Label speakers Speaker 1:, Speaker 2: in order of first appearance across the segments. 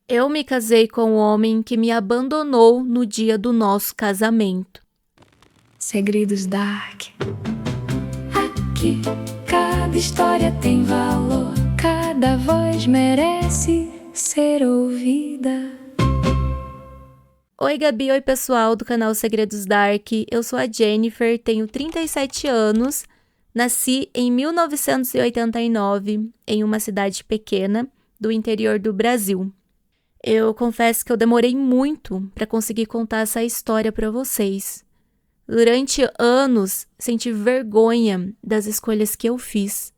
Speaker 1: Eu me casei com o homem que me abandonou no dia do nosso casamento.
Speaker 2: Segredos Dark. Aqui, cada história tem valor, cada voz merece ser ouvida.
Speaker 1: Oi, Gabi, oi pessoal do canal Segredos Dark. Eu sou a Jennifer, tenho 37 anos, nasci em 1989 em uma cidade pequena do interior do Brasil. Eu confesso que eu demorei muito para conseguir contar essa história para vocês. Durante anos, senti vergonha das escolhas que eu fiz,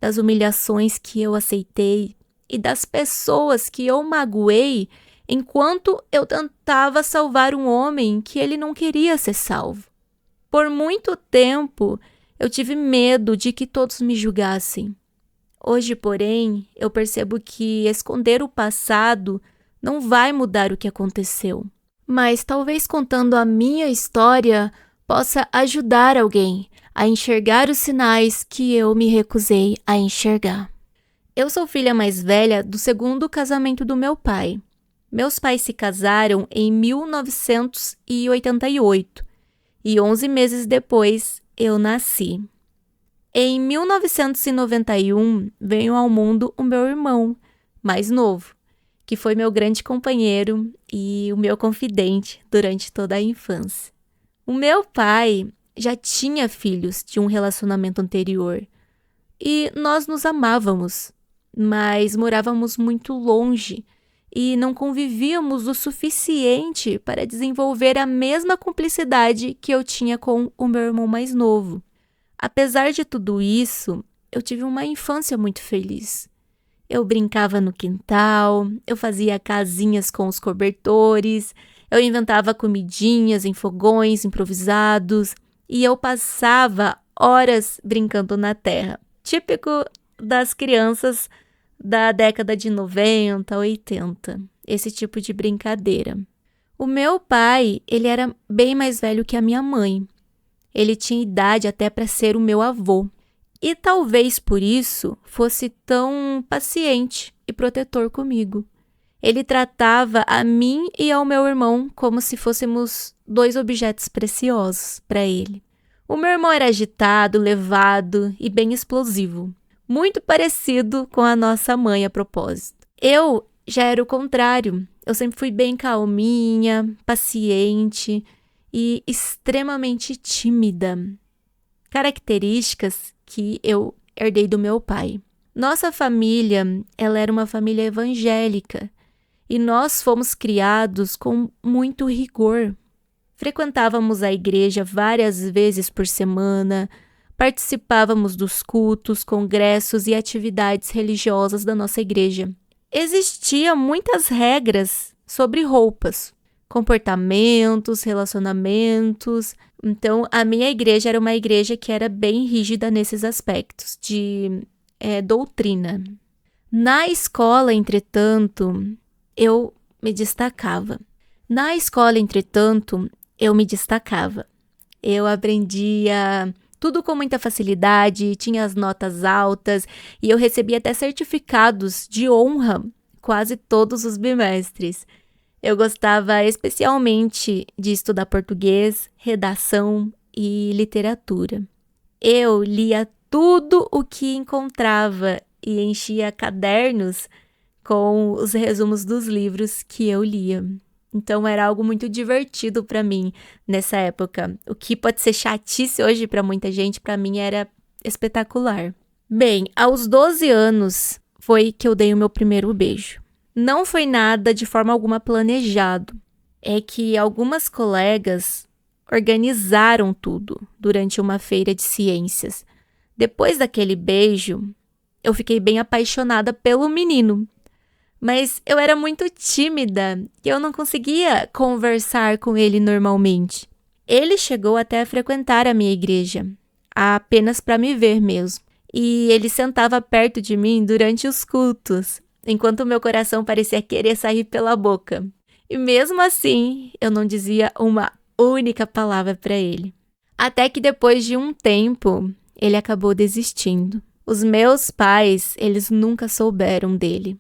Speaker 1: das humilhações que eu aceitei e das pessoas que eu magoei enquanto eu tentava salvar um homem que ele não queria ser salvo. Por muito tempo, eu tive medo de que todos me julgassem. Hoje, porém, eu percebo que esconder o passado não vai mudar o que aconteceu. Mas talvez contando a minha história possa ajudar alguém a enxergar os sinais que eu me recusei a enxergar. Eu sou filha mais velha do segundo casamento do meu pai. Meus pais se casaram em 1988 e 11 meses depois eu nasci. Em 1991 veio ao mundo o meu irmão mais novo, que foi meu grande companheiro e o meu confidente durante toda a infância. O meu pai já tinha filhos de um relacionamento anterior e nós nos amávamos, mas morávamos muito longe e não convivíamos o suficiente para desenvolver a mesma cumplicidade que eu tinha com o meu irmão mais novo. Apesar de tudo isso, eu tive uma infância muito feliz. Eu brincava no quintal, eu fazia casinhas com os cobertores, eu inventava comidinhas em fogões improvisados e eu passava horas brincando na terra, típico das crianças da década de 90, 80, esse tipo de brincadeira. O meu pai, ele era bem mais velho que a minha mãe. Ele tinha idade até para ser o meu avô. E talvez por isso fosse tão paciente e protetor comigo. Ele tratava a mim e ao meu irmão como se fôssemos dois objetos preciosos para ele. O meu irmão era agitado, levado e bem explosivo. Muito parecido com a nossa mãe a propósito. Eu já era o contrário. Eu sempre fui bem calminha, paciente e extremamente tímida. Características que eu herdei do meu pai. Nossa família, ela era uma família evangélica e nós fomos criados com muito rigor. Frequentávamos a igreja várias vezes por semana, participávamos dos cultos, congressos e atividades religiosas da nossa igreja. Existiam muitas regras sobre roupas, comportamentos, relacionamentos. Então, a minha igreja era uma igreja que era bem rígida nesses aspectos de doutrina. Na escola, entretanto, eu me destacava. Eu aprendia tudo com muita facilidade, tinha as notas altas e eu recebia até certificados de honra quase todos os bimestres. Eu gostava especialmente de estudar português, redação e literatura. Eu lia tudo o que encontrava e enchia cadernos com os resumos dos livros que eu lia. Então era algo muito divertido para mim nessa época. O que pode ser chatice hoje para muita gente, para mim era espetacular. Bem, aos 12 anos foi que eu dei o meu primeiro beijo. Não foi nada de forma alguma planejado. É que algumas colegas organizaram tudo durante uma feira de ciências. Depois daquele beijo, eu fiquei bem apaixonada pelo menino. Mas eu era muito tímida e eu não conseguia conversar com ele normalmente. Ele chegou até a frequentar a minha igreja, apenas para me ver mesmo. E ele sentava perto de mim durante os cultos, enquanto meu coração parecia querer sair pela boca. E mesmo assim, eu não dizia uma única palavra para ele. Até que depois de um tempo, ele acabou desistindo. Os meus pais, eles nunca souberam dele.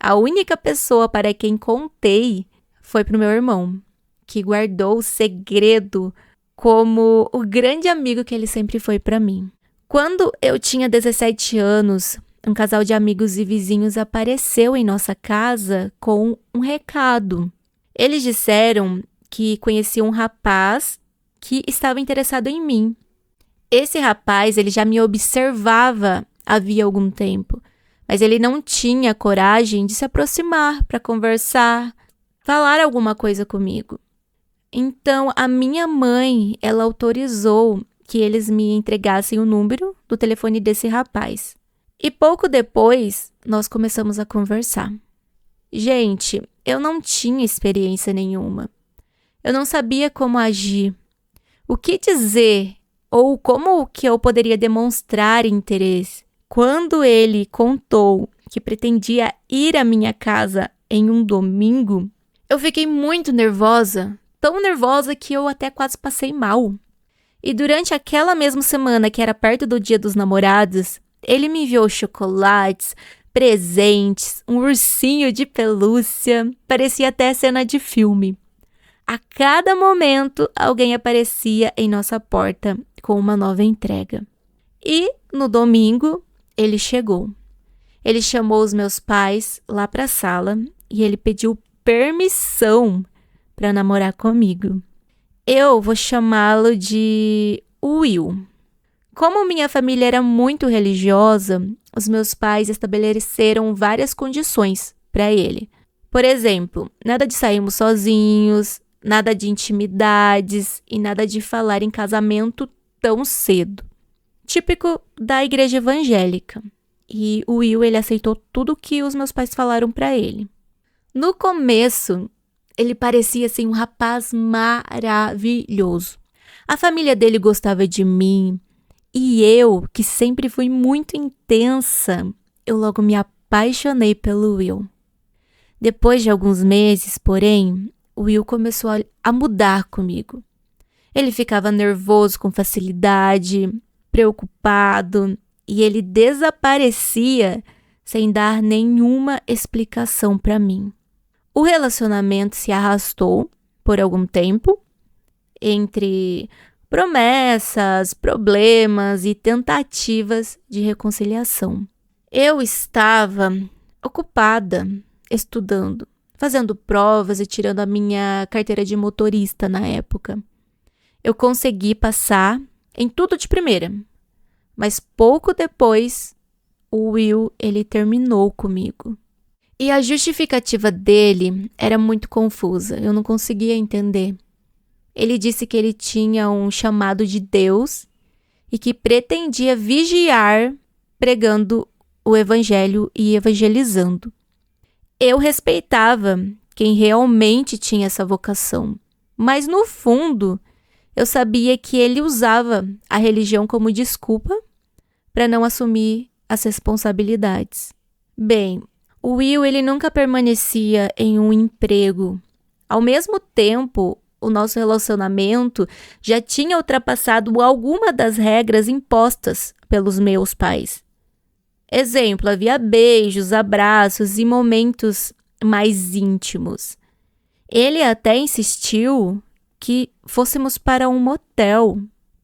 Speaker 1: a única pessoa para quem contei foi pro meu irmão, que guardou o segredo como o grande amigo que ele sempre foi para mim. Quando eu tinha 17 anos, um casal de amigos e vizinhos apareceu em nossa casa com um recado. Eles disseram que conheciam um rapaz que estava interessado em mim. Esse rapaz, ele já me observava havia algum tempo, mas ele não tinha coragem de se aproximar para conversar, falar alguma coisa comigo. Então, a minha mãe, ela autorizou que eles me entregassem o número do telefone desse rapaz. E pouco depois, nós começamos a conversar. Gente, eu não tinha experiência nenhuma. Eu não sabia como agir, o que dizer ou como que eu poderia demonstrar interesse. Quando ele contou que pretendia ir à minha casa em um domingo, eu fiquei muito nervosa, tão nervosa que eu até quase passei mal. E durante aquela mesma semana, que era perto do Dia dos Namorados, ele me enviou chocolates, presentes, um ursinho de pelúcia, parecia até cena de filme. A cada momento, alguém aparecia em nossa porta com uma nova entrega. E, no domingo, ele chegou. Ele chamou os meus pais lá para a sala e ele pediu permissão para namorar comigo. Eu vou chamá-lo de Will. Como minha família era muito religiosa, os meus pais estabeleceram várias condições para ele. Por exemplo, nada de sairmos sozinhos, nada de intimidades e nada de falar em casamento tão cedo. Típico da igreja evangélica. E o Will, ele aceitou tudo que os meus pais falaram para ele. No começo, ele parecia assim, um rapaz maravilhoso. A família dele gostava de mim. E eu, que sempre fui muito intensa, eu logo me apaixonei pelo Will. Depois de alguns meses, porém, o Will começou a mudar comigo. Ele ficava nervoso com facilidade, preocupado, e ele desaparecia sem dar nenhuma explicação para mim. O relacionamento se arrastou por algum tempo, entre promessas, problemas e tentativas de reconciliação. Eu estava ocupada, estudando, fazendo provas e tirando a minha carteira de motorista na época. Eu consegui passar em tudo de primeira, mas pouco depois, o Will, ele terminou comigo. E a justificativa dele era muito confusa, eu não conseguia entender. Ele disse que ele tinha um chamado de Deus e que pretendia vigiar pregando o evangelho e evangelizando. Eu respeitava quem realmente tinha essa vocação, mas no fundo eu sabia que ele usava a religião como desculpa para não assumir as responsabilidades. Bem, o Will, ele nunca permanecia em um emprego. Ao mesmo tempo, o nosso relacionamento já tinha ultrapassado alguma das regras impostas pelos meus pais. Exemplo, havia beijos, abraços e momentos mais íntimos. Ele até insistiu que fôssemos para um motel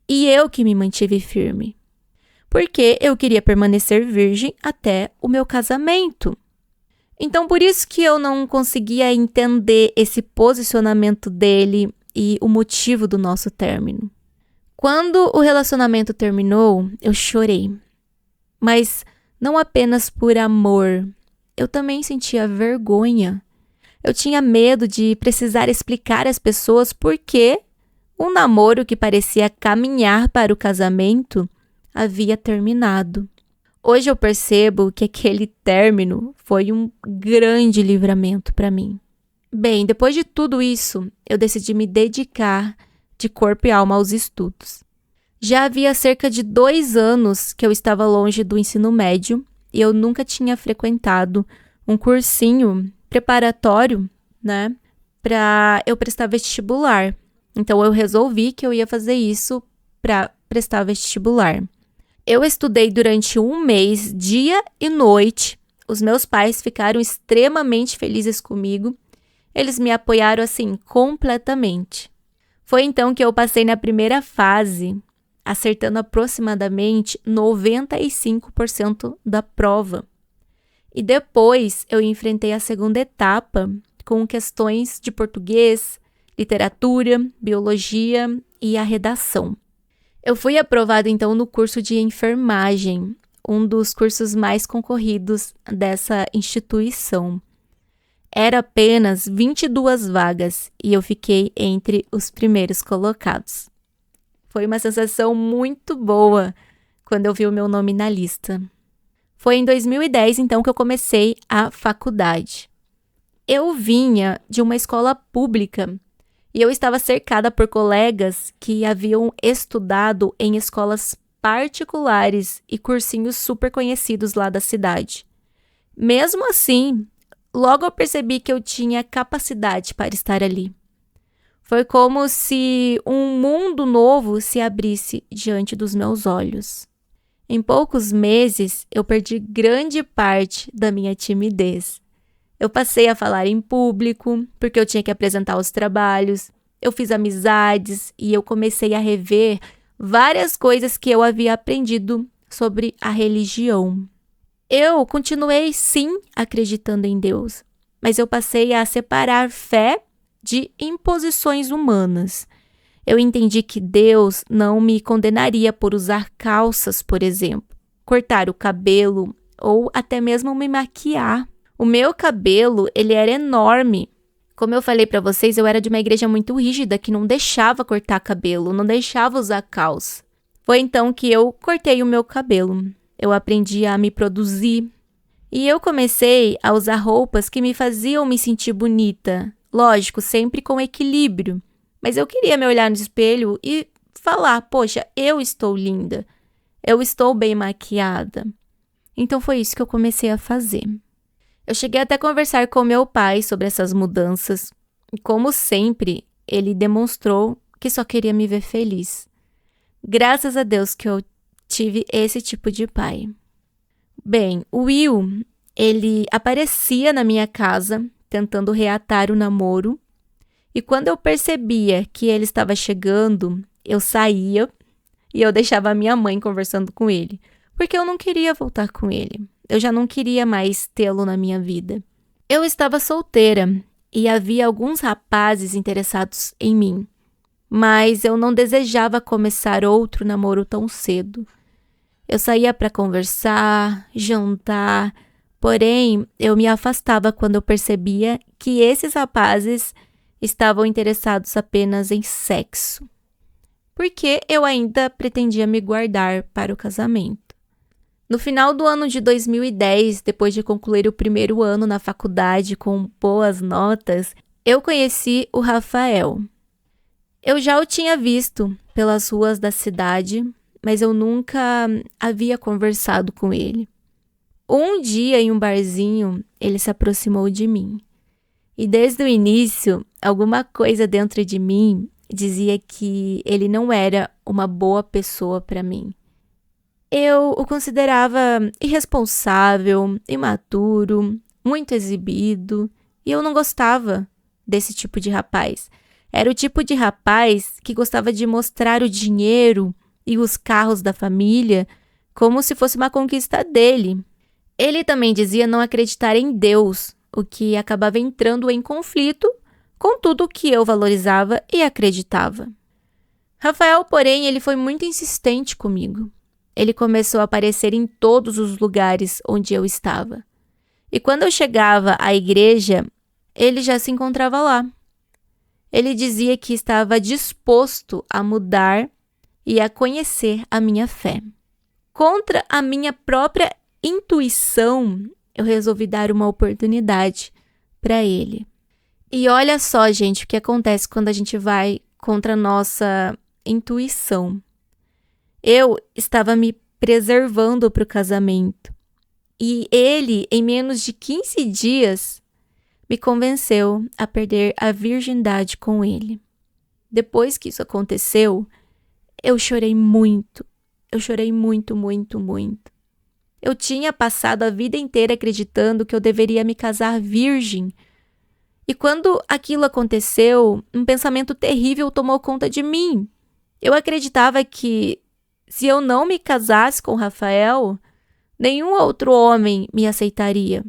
Speaker 1: e eu que me mantive firme, porque eu queria permanecer virgem até o meu casamento. Então, por isso que eu não conseguia entender esse posicionamento dele e o motivo do nosso término. Quando o relacionamento terminou, eu chorei. Mas não apenas por amor, eu também sentia vergonha. Eu tinha medo de precisar explicar às pessoas por que um namoro que parecia caminhar para o casamento havia terminado. Hoje eu percebo que aquele término foi um grande livramento para mim. Bem, depois de tudo isso, eu decidi me dedicar de corpo e alma aos estudos. Já havia cerca de 2 anos que eu estava longe do ensino médio e eu nunca tinha frequentado um cursinho preparatório, né, para eu prestar vestibular. Então eu resolvi que eu ia fazer isso para prestar vestibular. Eu estudei durante 1 mês, dia e noite, Os meus pais ficaram extremamente felizes comigo. Eles me apoiaram assim completamente. Foi então que eu passei na primeira fase, acertando aproximadamente 95% da prova. E depois eu enfrentei a segunda etapa com questões de português, literatura, biologia e a redação. Eu fui aprovada então no curso de enfermagem, um dos cursos mais concorridos dessa instituição. Era apenas 22 vagas e eu fiquei entre os primeiros colocados. Foi uma sensação muito boa quando eu vi o meu nome na lista. Foi em 2010, então, que eu comecei a faculdade. Eu vinha de uma escola pública e eu estava cercada por colegas que haviam estudado em escolas particulares e cursinhos super conhecidos lá da cidade. Mesmo assim, logo eu percebi que eu tinha capacidade para estar ali. Foi como se um mundo novo se abrisse diante dos meus olhos. Em poucos meses, eu perdi grande parte da minha timidez. Eu passei a falar em público, porque eu tinha que apresentar os trabalhos. Eu fiz amizades e eu comecei a rever várias coisas que eu havia aprendido sobre a religião. Eu continuei, sim, acreditando em Deus, mas eu passei a separar fé de imposições humanas. Eu entendi que Deus não me condenaria por usar calças, por exemplo, cortar o cabelo ou até mesmo me maquiar. O meu cabelo, ele era enorme. Como eu falei para vocês, eu era de uma igreja muito rígida que não deixava cortar cabelo, não deixava usar calça. Foi então que eu cortei o meu cabelo. Eu aprendi a me produzir e eu comecei a usar roupas que me faziam me sentir bonita. Lógico, sempre com equilíbrio. Mas eu queria me olhar no espelho e falar, poxa, eu estou linda. Eu estou bem maquiada. Então foi isso que eu comecei a fazer. Eu cheguei até a conversar com meu pai sobre essas mudanças. E como sempre, ele demonstrou que só queria me ver feliz. Graças a Deus que eu tive esse tipo de pai. Bem, o Will, ele aparecia na minha casa tentando reatar o namoro. E quando eu percebia que ele estava chegando, eu saía e eu deixava a minha mãe conversando com ele. Porque eu não queria voltar com ele. Eu já não queria mais tê-lo na minha vida. Eu estava solteira e havia alguns rapazes interessados em mim. Mas eu não desejava começar outro namoro tão cedo. Eu saía para conversar, jantar, porém eu me afastava quando eu percebia que esses rapazes estavam interessados apenas em sexo. Porque eu ainda pretendia me guardar para o casamento. No final do ano de 2010, depois de concluir o primeiro ano na faculdade com boas notas, eu conheci o Rafael. Eu já o tinha visto pelas ruas da cidade, mas eu nunca havia conversado com ele. Um dia, em um barzinho, ele se aproximou de mim. E desde o início, alguma coisa dentro de mim dizia que ele não era uma boa pessoa para mim. Eu o considerava irresponsável, imaturo, muito exibido, e eu não gostava desse tipo de rapaz. Era o tipo de rapaz que gostava de mostrar o dinheiro e os carros da família como se fosse uma conquista dele. Ele também dizia não acreditar em Deus, o que acabava entrando em conflito com tudo o que eu valorizava e acreditava. Rafael, porém, ele foi muito insistente comigo. Ele começou a aparecer em todos os lugares onde eu estava. E quando eu chegava à igreja, ele já se encontrava lá. Ele dizia que estava disposto a mudar e a conhecer a minha fé. Contra a minha própria intuição, eu resolvi dar uma oportunidade para ele. E olha só, gente, o que acontece quando a gente vai contra a nossa intuição. Eu estava me preservando para o casamento. E ele, em menos de 15 dias, me convenceu a perder a virgindade com ele. Depois que isso aconteceu, eu chorei muito. Eu chorei muito, muito, muito. Eu tinha passado a vida inteira acreditando que eu deveria me casar virgem. E quando aquilo aconteceu, um pensamento terrível tomou conta de mim. Eu acreditava que, se eu não me casasse com Rafael, nenhum outro homem me aceitaria.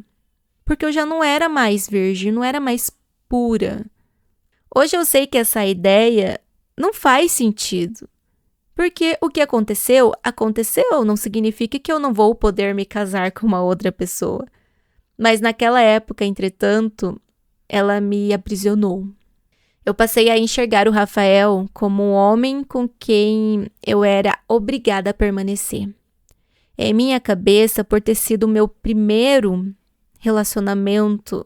Speaker 1: Porque eu já não era mais virgem, não era mais pura. Hoje eu sei que essa ideia não faz sentido. Porque o que aconteceu, aconteceu. Não significa que eu não vou poder me casar com uma outra pessoa. Mas naquela época, entretanto, ela me aprisionou. Eu passei a enxergar o Rafael como um homem com quem eu era obrigada a permanecer. Em minha cabeça, por ter sido o meu primeiro relacionamento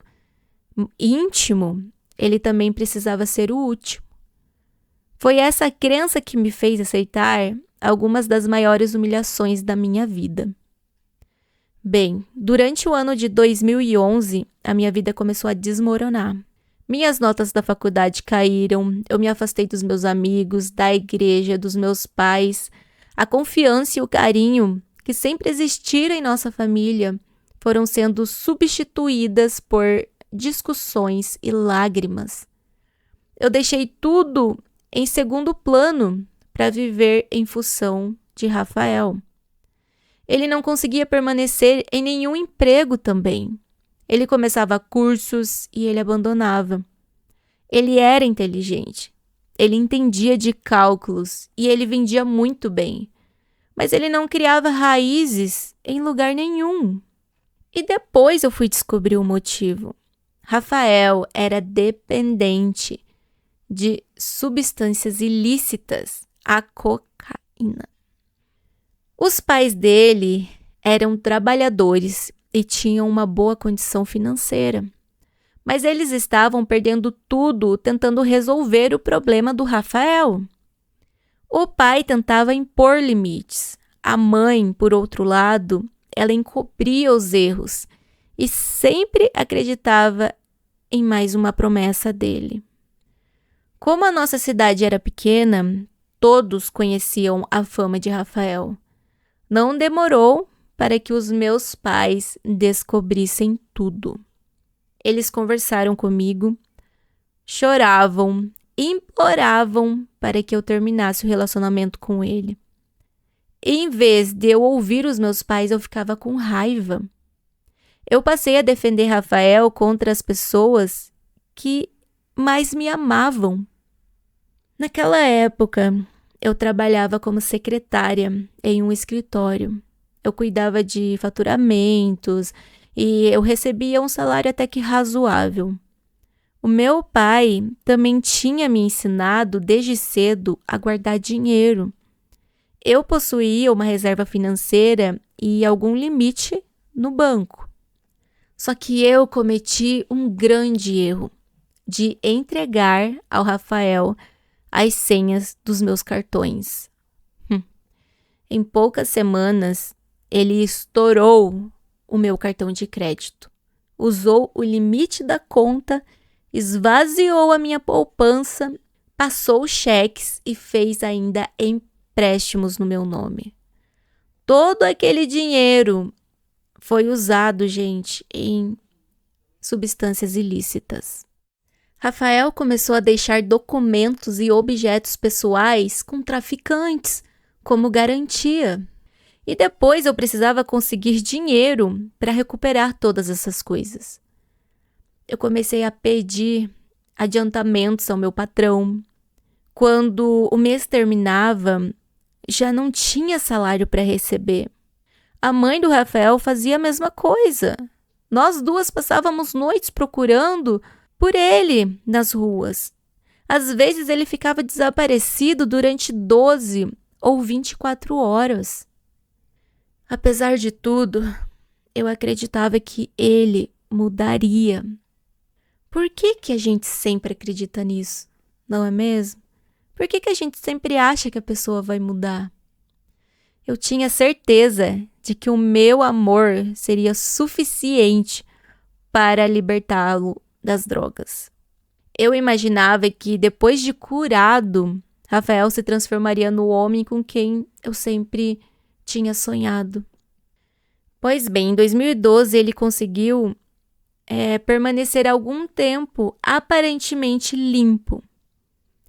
Speaker 1: íntimo, ele também precisava ser o último. Foi essa crença que me fez aceitar algumas das maiores humilhações da minha vida. Bem, durante o ano de 2011, a minha vida começou a desmoronar. Minhas notas da faculdade caíram, eu me afastei dos meus amigos, da igreja, dos meus pais. A confiança e o carinho que sempre existiram em nossa família foram sendo substituídas por discussões e lágrimas. Eu deixei tudo em segundo plano para viver em função de Rafael. Ele não conseguia permanecer em nenhum emprego também. Ele começava cursos e ele abandonava. Ele era inteligente. Ele entendia de cálculos e ele vendia muito bem. Mas ele não criava raízes em lugar nenhum. E depois eu fui descobrir o motivo. Rafael era dependente de substâncias ilícitas, a cocaína. Os pais dele eram trabalhadores e tinham uma boa condição financeira. Mas eles estavam perdendo tudo tentando resolver o problema do Rafael. O pai tentava impor limites. A mãe, por outro lado, ela encobria os erros e sempre acreditava em mais uma promessa dele. Como a nossa cidade era pequena, todos conheciam a fama de Rafael. Não demorou para que os meus pais descobrissem tudo. Eles conversaram comigo, choravam, imploravam para que eu terminasse o relacionamento com ele. E em vez de eu ouvir os meus pais, eu ficava com raiva. Eu passei a defender Rafael contra as pessoas que mais me amavam. Naquela época, eu trabalhava como secretária em um escritório. Eu cuidava de faturamentos e eu recebia um salário até que razoável. O meu pai também tinha me ensinado desde cedo a guardar dinheiro. Eu possuía uma reserva financeira e algum limite no banco. Só que eu cometi um grande erro de entregar ao Rafael as senhas dos meus cartões. Em poucas semanas, ele estourou o meu cartão de crédito, usou o limite da conta, esvaziou a minha poupança, passou cheques e fez ainda empréstimos no meu nome. Todo aquele dinheiro foi usado, gente, em substâncias ilícitas. Rafael começou a deixar documentos e objetos pessoais com traficantes como garantia. E depois eu precisava conseguir dinheiro para recuperar todas essas coisas. Eu comecei a pedir adiantamentos ao meu patrão. Quando o mês terminava, já não tinha salário para receber. A mãe do Rafael fazia a mesma coisa. Nós duas passávamos noites procurando por ele nas ruas. Às vezes ele ficava desaparecido durante 12 ou 24 horas. Apesar de tudo, eu acreditava que ele mudaria. Por que a gente sempre acredita nisso? Não é mesmo? Por que a gente sempre acha que a pessoa vai mudar? Eu tinha certeza de que o meu amor seria suficiente para libertá-lo das drogas. Eu imaginava que depois de curado, Rafael se transformaria no homem com quem eu sempre tinha sonhado. Pois bem, em 2012 ele conseguiu permanecer algum tempo aparentemente limpo.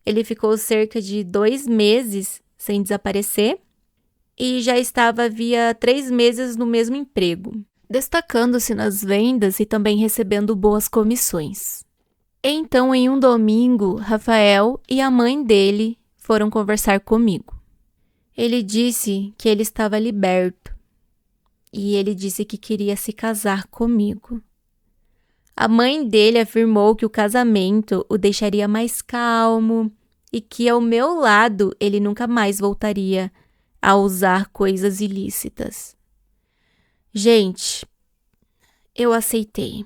Speaker 1: Ele ficou cerca de 2 meses sem desaparecer e já estava havia 3 meses no mesmo emprego, destacando-se nas vendas e também recebendo boas comissões. Então, em um domingo, Rafael e a mãe dele foram conversar comigo. Ele disse que ele estava liberto e ele disse que queria se casar comigo. A mãe dele afirmou que o casamento o deixaria mais calmo e que ao meu lado ele nunca mais voltaria a usar coisas ilícitas. Gente, eu aceitei.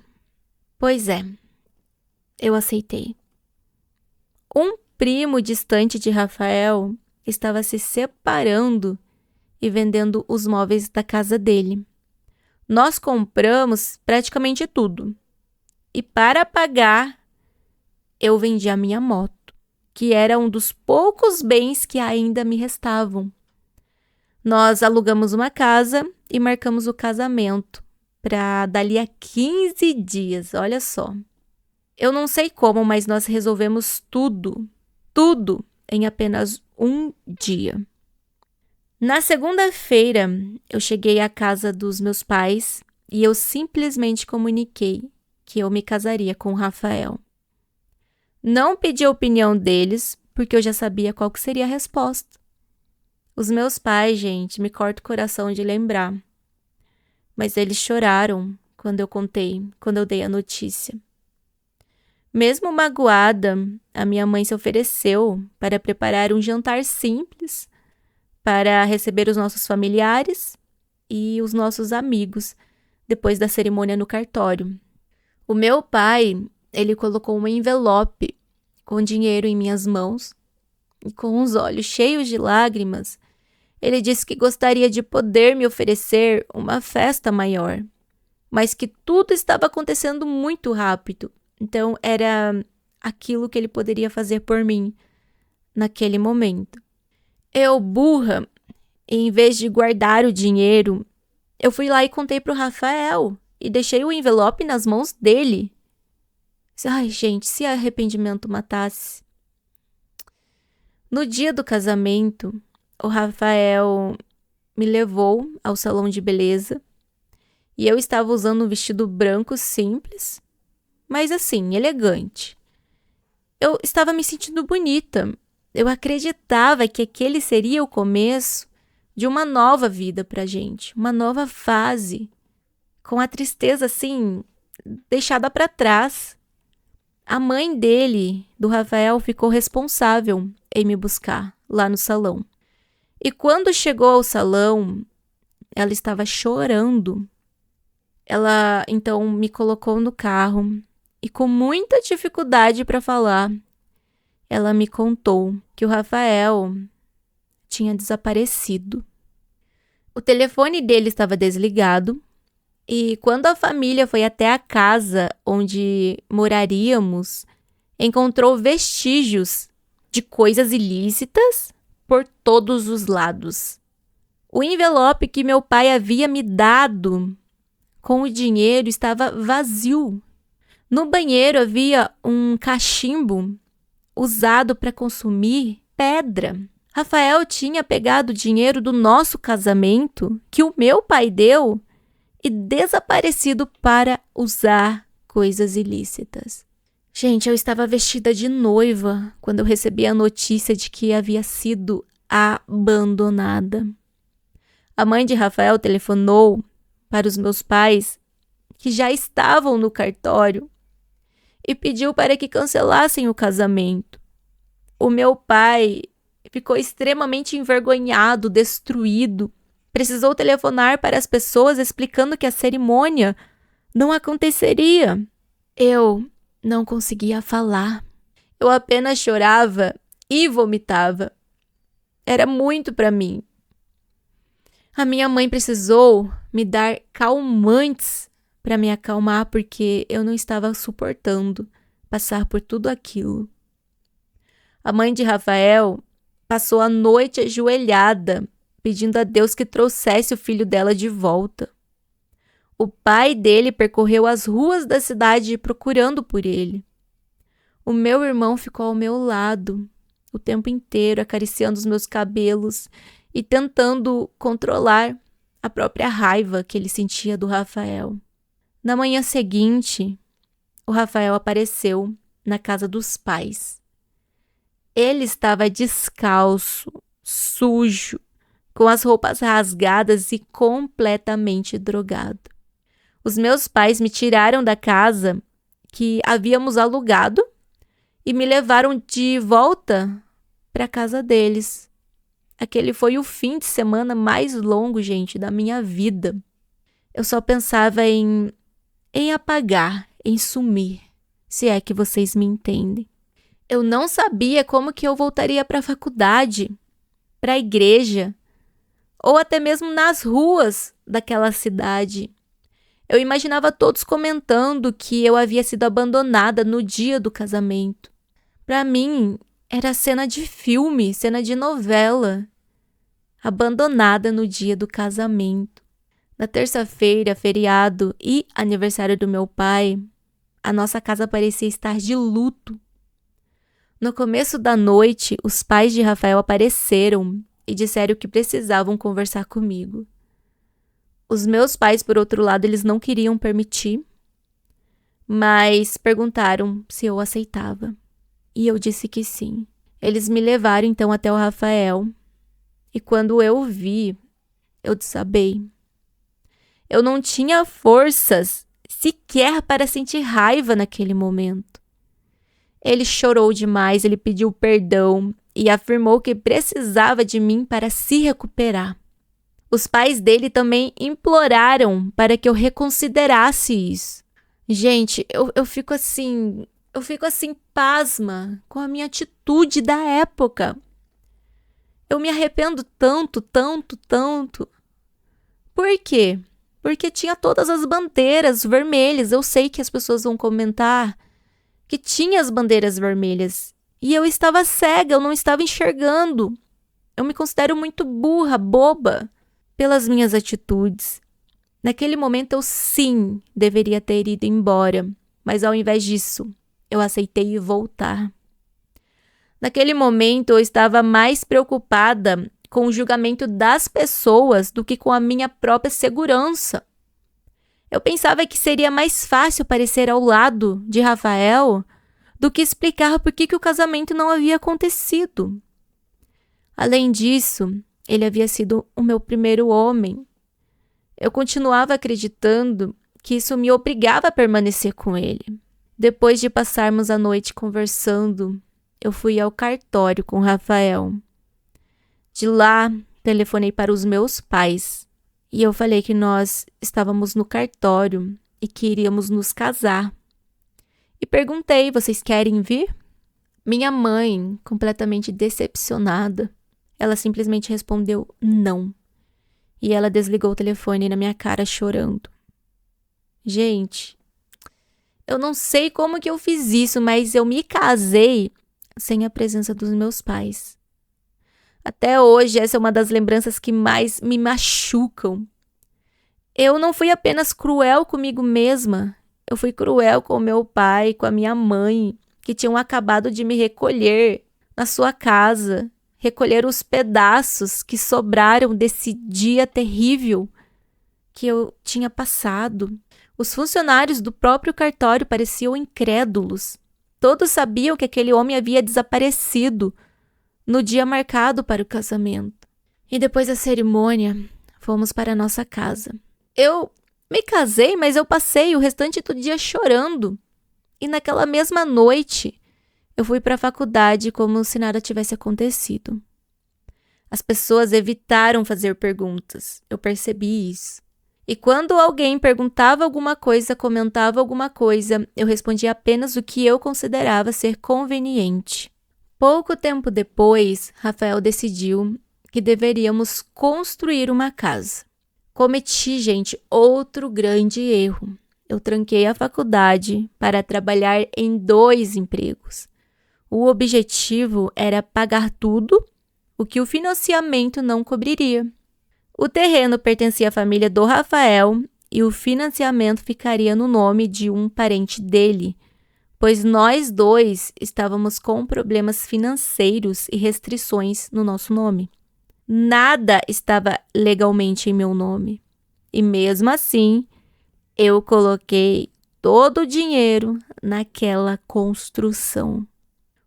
Speaker 1: Pois é, eu aceitei. Um primo distante de Rafael estava se separando e vendendo os móveis da casa dele. Nós compramos praticamente tudo. E para pagar, eu vendi a minha moto, que era um dos poucos bens que ainda me restavam. Nós alugamos uma casa e marcamos o casamento para dali a 15 dias, olha só. Eu não sei como, mas nós resolvemos tudo em apenas um dia. Na segunda-feira, eu cheguei à casa dos meus pais e eu simplesmente comuniquei que eu me casaria com o Rafael. Não pedi a opinião deles, porque eu já sabia qual que seria a resposta. Os meus pais, gente, me corta o coração de lembrar. Mas eles choraram quando eu dei a notícia. Mesmo magoada, a minha mãe se ofereceu para preparar um jantar simples para receber os nossos familiares e os nossos amigos depois da cerimônia no cartório. O meu pai, ele colocou um envelope com dinheiro em minhas mãos e com os olhos cheios de lágrimas, ele disse que gostaria de poder me oferecer uma festa maior, mas que tudo estava acontecendo muito rápido, então era aquilo que ele poderia fazer por mim naquele momento. Eu, burra, em vez de guardar o dinheiro, eu fui lá e contei para o Rafael e deixei o envelope nas mãos dele. Ai, gente, se arrependimento matasse. No dia do casamento, o Rafael me levou ao salão de beleza e eu estava usando um vestido branco simples, mas assim, elegante. Eu estava me sentindo bonita. Eu acreditava que aquele seria o começo de uma nova vida pra gente, uma nova fase, com a tristeza, assim, deixada para trás. A mãe dele, do Rafael, ficou responsável em me buscar lá no salão. E quando chegou ao salão, ela estava chorando. Ela, então, me colocou no carro e, com muita dificuldade para falar, ela me contou que o Rafael tinha desaparecido. O telefone dele estava desligado e quando a família foi até a casa onde moraríamos, encontrou vestígios de coisas ilícitas por todos os lados. O envelope que meu pai havia me dado com o dinheiro estava vazio. No banheiro havia um cachimbo usado para consumir pedra. Rafael tinha pegado o dinheiro do nosso casamento, que o meu pai deu, e desaparecido para usar coisas ilícitas. Gente, eu estava vestida de noiva quando eu recebi a notícia de que havia sido abandonada. A mãe de Rafael telefonou para os meus pais, que já estavam no cartório, e pediu para que cancelassem o casamento. O meu pai ficou extremamente envergonhado, destruído. Precisou telefonar para as pessoas explicando que a cerimônia não aconteceria. Eu não conseguia falar. Eu apenas chorava e vomitava. Era muito para mim. A minha mãe precisou me dar calmantes para me acalmar porque eu não estava suportando passar por tudo aquilo. A mãe de Rafael passou a noite ajoelhada, pedindo a Deus que trouxesse o filho dela de volta. O pai dele percorreu as ruas da cidade procurando por ele. O meu irmão ficou ao meu lado o tempo inteiro, acariciando os meus cabelos e tentando controlar a própria raiva que ele sentia do Rafael. Na manhã seguinte, o Rafael apareceu na casa dos pais. Ele estava descalço, sujo, com as roupas rasgadas e completamente drogado. Os meus pais me tiraram da casa que havíamos alugado e me levaram de volta para a casa deles. Aquele foi o fim de semana mais longo, gente, da minha vida. Eu só pensava em apagar, em sumir, se é que vocês me entendem. Eu não sabia como que eu voltaria para a faculdade, para a igreja, ou até mesmo nas ruas daquela cidade. Eu imaginava todos comentando que eu havia sido abandonada no dia do casamento. Para mim, era cena de filme, cena de novela. Abandonada no dia do casamento. Na terça-feira, feriado e aniversário do meu pai, a nossa casa parecia estar de luto. No começo da noite, os pais de Rafael apareceram e disseram que precisavam conversar comigo. Os meus pais, por outro lado, eles não queriam permitir, mas perguntaram se eu aceitava. E eu disse que sim. Eles me levaram então até o Rafael. E quando eu o vi, eu desabei. Eu não tinha forças sequer para sentir raiva naquele momento. Ele chorou demais, ele pediu perdão e afirmou que precisava de mim para se recuperar. Os pais dele também imploraram para que eu reconsiderasse isso. Gente, eu fico assim pasma com a minha atitude da época. Eu me arrependo tanto. Por quê? Porque tinha todas as bandeiras vermelhas. Eu sei que as pessoas vão comentar que tinha as bandeiras vermelhas. E eu estava cega, eu não estava enxergando. Eu me considero muito burra, boba, pelas minhas atitudes. Naquele momento eu sim deveria ter ido embora, mas ao invés disso, eu aceitei voltar. Naquele momento eu estava mais preocupada com o julgamento das pessoas do que com a minha própria segurança. Eu pensava que seria mais fácil aparecer ao lado de Rafael do que explicar por que o casamento não havia acontecido. Além disso, ele havia sido o meu primeiro homem. Eu continuava acreditando que isso me obrigava a permanecer com ele. Depois de passarmos a noite conversando, eu fui ao cartório com Rafael. De lá, telefonei para os meus pais e eu falei que nós estávamos no cartório e que iríamos nos casar. E perguntei, vocês querem vir? Minha mãe, completamente decepcionada, ela simplesmente respondeu não. E ela desligou o telefone na minha cara chorando. Gente, eu não sei como que eu fiz isso, mas eu me casei sem a presença dos meus pais. Até hoje, essa é uma das lembranças que mais me machucam. Eu não fui apenas cruel comigo mesma, eu fui cruel com meu pai, com a minha mãe, que tinham acabado de me recolher na sua casa, recolher os pedaços que sobraram desse dia terrível que eu tinha passado. Os funcionários do próprio cartório pareciam incrédulos. Todos sabiam que aquele homem havia desaparecido no dia marcado para o casamento. E depois da cerimônia, fomos para a nossa casa. Eu me casei, mas eu passei o restante do dia chorando. E naquela mesma noite, eu fui para a faculdade como se nada tivesse acontecido. As pessoas evitaram fazer perguntas. Eu percebi isso. E quando alguém perguntava alguma coisa, comentava alguma coisa, eu respondia apenas o que eu considerava ser conveniente. Pouco tempo depois, Rafael decidiu que deveríamos construir uma casa. Cometi, gente, outro grande erro. Eu tranquei a faculdade para trabalhar em 2 empregos. O objetivo era pagar tudo o que o financiamento não cobriria. O terreno pertencia à família do Rafael e o financiamento ficaria no nome de um parente dele, pois nós dois estávamos com problemas financeiros e restrições no nosso nome. Nada estava legalmente em meu nome. E mesmo assim, eu coloquei todo o dinheiro naquela construção.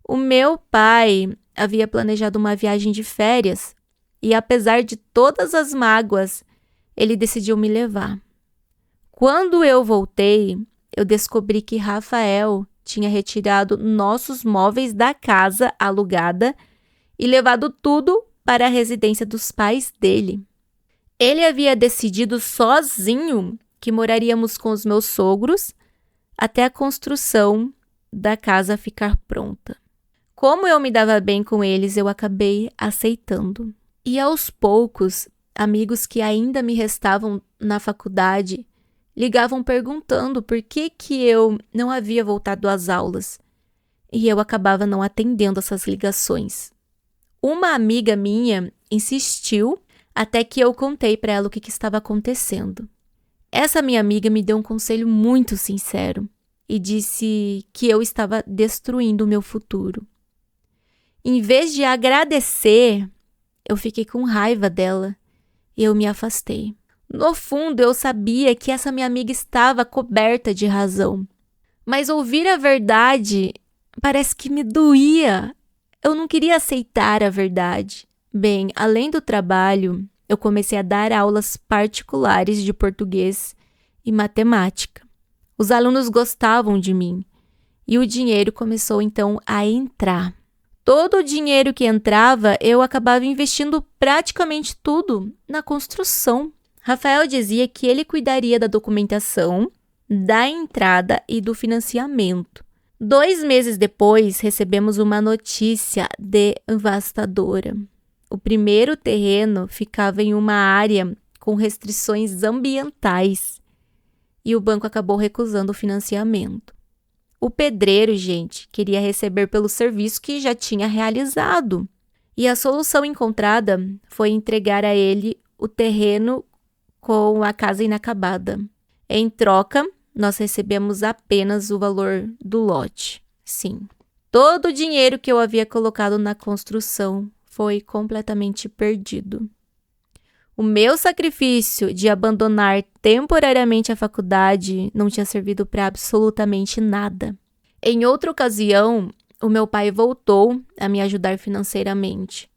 Speaker 1: O meu pai havia planejado uma viagem de férias e, apesar de todas as mágoas, ele decidiu me levar. Quando eu voltei, eu descobri que Rafael tinha retirado nossos móveis da casa alugada e levado tudo para a residência dos pais dele. Ele havia decidido sozinho que moraríamos com os meus sogros até a construção da casa ficar pronta. Como eu me dava bem com eles, eu acabei aceitando. E aos poucos, amigos que ainda me restavam na faculdade ligavam perguntando por que eu não havia voltado às aulas. E eu acabava não atendendo essas ligações. Uma amiga minha insistiu até que eu contei para ela o que estava acontecendo. Essa minha amiga me deu um conselho muito sincero e disse que eu estava destruindo o meu futuro. Em vez de agradecer, eu fiquei com raiva dela e eu me afastei. No fundo, eu sabia que essa minha amiga estava coberta de razão. Mas ouvir a verdade parece que me doía. Eu não queria aceitar a verdade. Bem, além do trabalho, eu comecei a dar aulas particulares de português e matemática. Os alunos gostavam de mim e o dinheiro começou então a entrar. Todo o dinheiro que entrava, eu acabava investindo praticamente tudo na construção. Rafael dizia que ele cuidaria da documentação, da entrada e do financiamento. 2 meses depois, recebemos uma notícia devastadora. O primeiro terreno ficava em uma área com restrições ambientais e o banco acabou recusando o financiamento. O pedreiro, gente, queria receber pelo serviço que já tinha realizado. E a solução encontrada foi entregar a ele o terreno com a casa inacabada. Em troca, nós recebemos apenas o valor do lote. Sim, todo o dinheiro que eu havia colocado na construção foi completamente perdido. O meu sacrifício de abandonar temporariamente a faculdade não tinha servido para absolutamente nada. Em outra ocasião, o meu pai voltou a me ajudar financeiramente.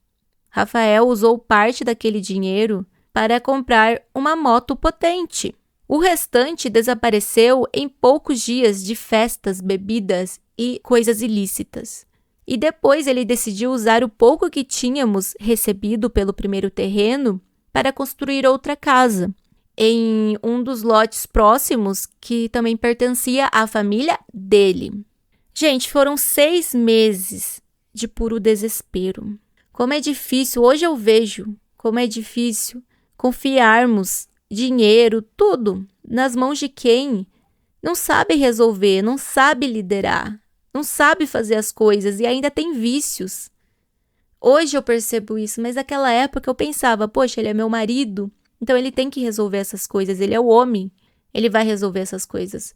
Speaker 1: Rafael usou parte daquele dinheiro para comprar uma moto potente. O restante desapareceu em poucos dias de festas, bebidas e coisas ilícitas. E depois ele decidiu usar o pouco que tínhamos recebido pelo primeiro terreno para construir outra casa, em um dos lotes próximos que também pertencia à família dele. Gente, foram 6 meses de puro desespero. Como é difícil, hoje eu vejo como é difícil confiarmos dinheiro, tudo, nas mãos de quem não sabe resolver, não sabe liderar, não sabe fazer as coisas e ainda tem vícios. Hoje eu percebo isso, mas naquela época eu pensava, poxa, ele é meu marido, então ele tem que resolver essas coisas, ele é o homem, ele vai resolver essas coisas.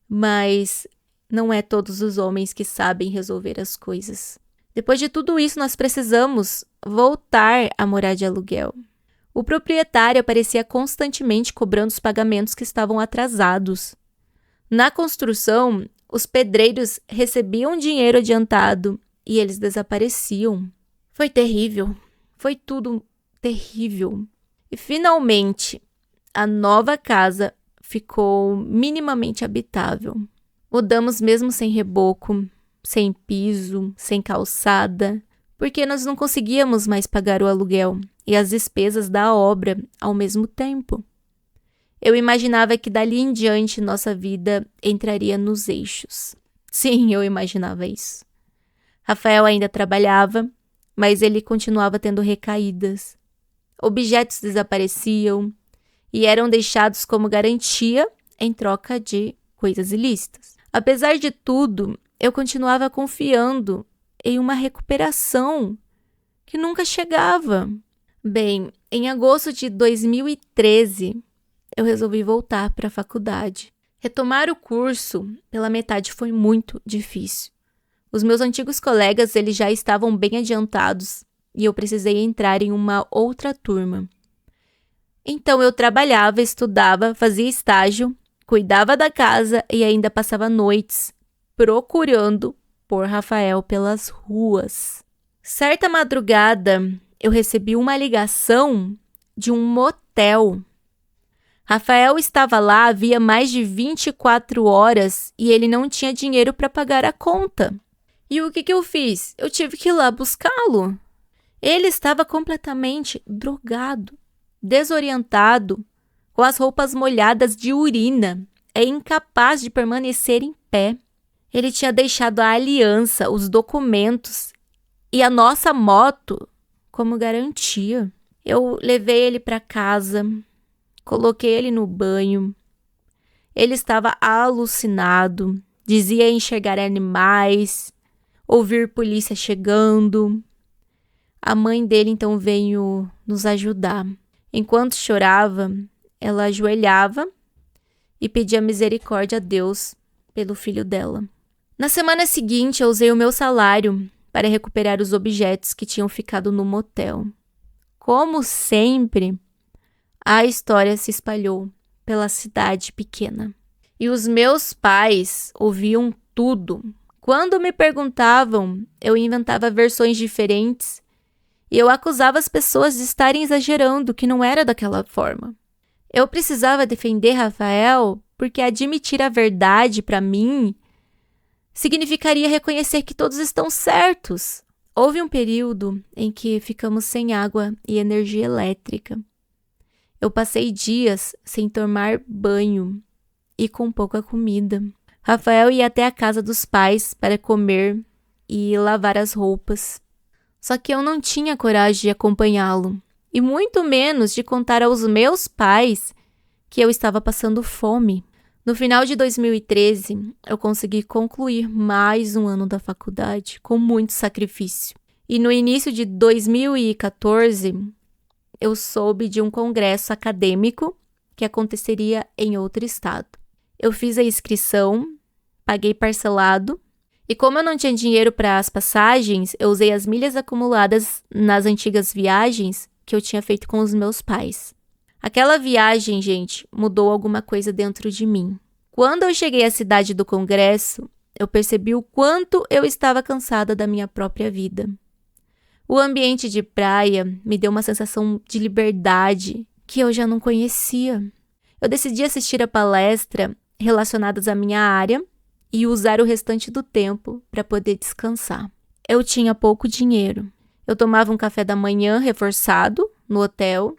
Speaker 1: Mas não é todos os homens que sabem resolver as coisas. Depois de tudo isso, nós precisamos voltar a morar de aluguel. O proprietário aparecia constantemente cobrando os pagamentos que estavam atrasados. Na construção, os pedreiros recebiam dinheiro adiantado e eles desapareciam. Foi terrível. Foi tudo terrível. E finalmente, a nova casa ficou minimamente habitável. Mudamos mesmo sem reboco, sem piso, sem calçada, porque nós não conseguíamos mais pagar o aluguel e as despesas da obra ao mesmo tempo. Eu imaginava que dali em diante nossa vida entraria nos eixos. Sim, eu imaginava isso. Rafael ainda trabalhava, mas ele continuava tendo recaídas. Objetos desapareciam e eram deixados como garantia em troca de coisas ilícitas. Apesar de tudo, eu continuava confiando em uma recuperação que nunca chegava. Bem, em agosto de 2013, eu resolvi voltar para a faculdade. Retomar o curso pela metade foi muito difícil. Os meus antigos colegas, eles já estavam bem adiantados e eu precisei entrar em uma outra turma. Então eu trabalhava, estudava, fazia estágio, cuidava da casa e ainda passava noites procurando por Rafael pelas ruas. Certa madrugada, eu recebi uma ligação de um motel. Rafael estava lá havia mais de 24 horas e ele não tinha dinheiro para pagar a conta. E o que eu fiz? Eu tive que ir lá buscá-lo. Ele estava completamente drogado, desorientado, com as roupas molhadas de urina, é incapaz de permanecer em pé. Ele tinha deixado a aliança, os documentos e a nossa moto como garantia. Eu levei ele para casa, coloquei ele no banho. Ele estava alucinado, dizia enxergar animais, ouvir polícia chegando. A mãe dele então veio nos ajudar. Enquanto chorava, ela ajoelhava e pedia misericórdia a Deus pelo filho dela. Na semana seguinte, eu usei o meu salário para recuperar os objetos que tinham ficado no motel. Como sempre, a história se espalhou pela cidade pequena. E os meus pais ouviam tudo. Quando me perguntavam, eu inventava versões diferentes e eu acusava as pessoas de estarem exagerando, que não era daquela forma. Eu precisava defender Rafael porque admitir a verdade para mim significaria reconhecer que todos estão certos. Houve um período em que ficamos sem água e energia elétrica. Eu passei dias sem tomar banho e com pouca comida. Rafael ia até a casa dos pais para comer e lavar as roupas. Só que eu não tinha coragem de acompanhá-lo, e muito menos de contar aos meus pais que eu estava passando fome. No final de 2013, eu consegui concluir mais um ano da faculdade com muito sacrifício. E no início de 2014, eu soube de um congresso acadêmico que aconteceria em outro estado. Eu fiz a inscrição, paguei parcelado, e como eu não tinha dinheiro para as passagens, eu usei as milhas acumuladas nas antigas viagens que eu tinha feito com os meus pais. Aquela viagem, gente, mudou alguma coisa dentro de mim. Quando eu cheguei à cidade do congresso, eu percebi o quanto eu estava cansada da minha própria vida. O ambiente de praia me deu uma sensação de liberdade que eu já não conhecia. Eu decidi assistir a palestra relacionadas à minha área e usar o restante do tempo para poder descansar. Eu tinha pouco dinheiro. Eu tomava um café da manhã reforçado no hotel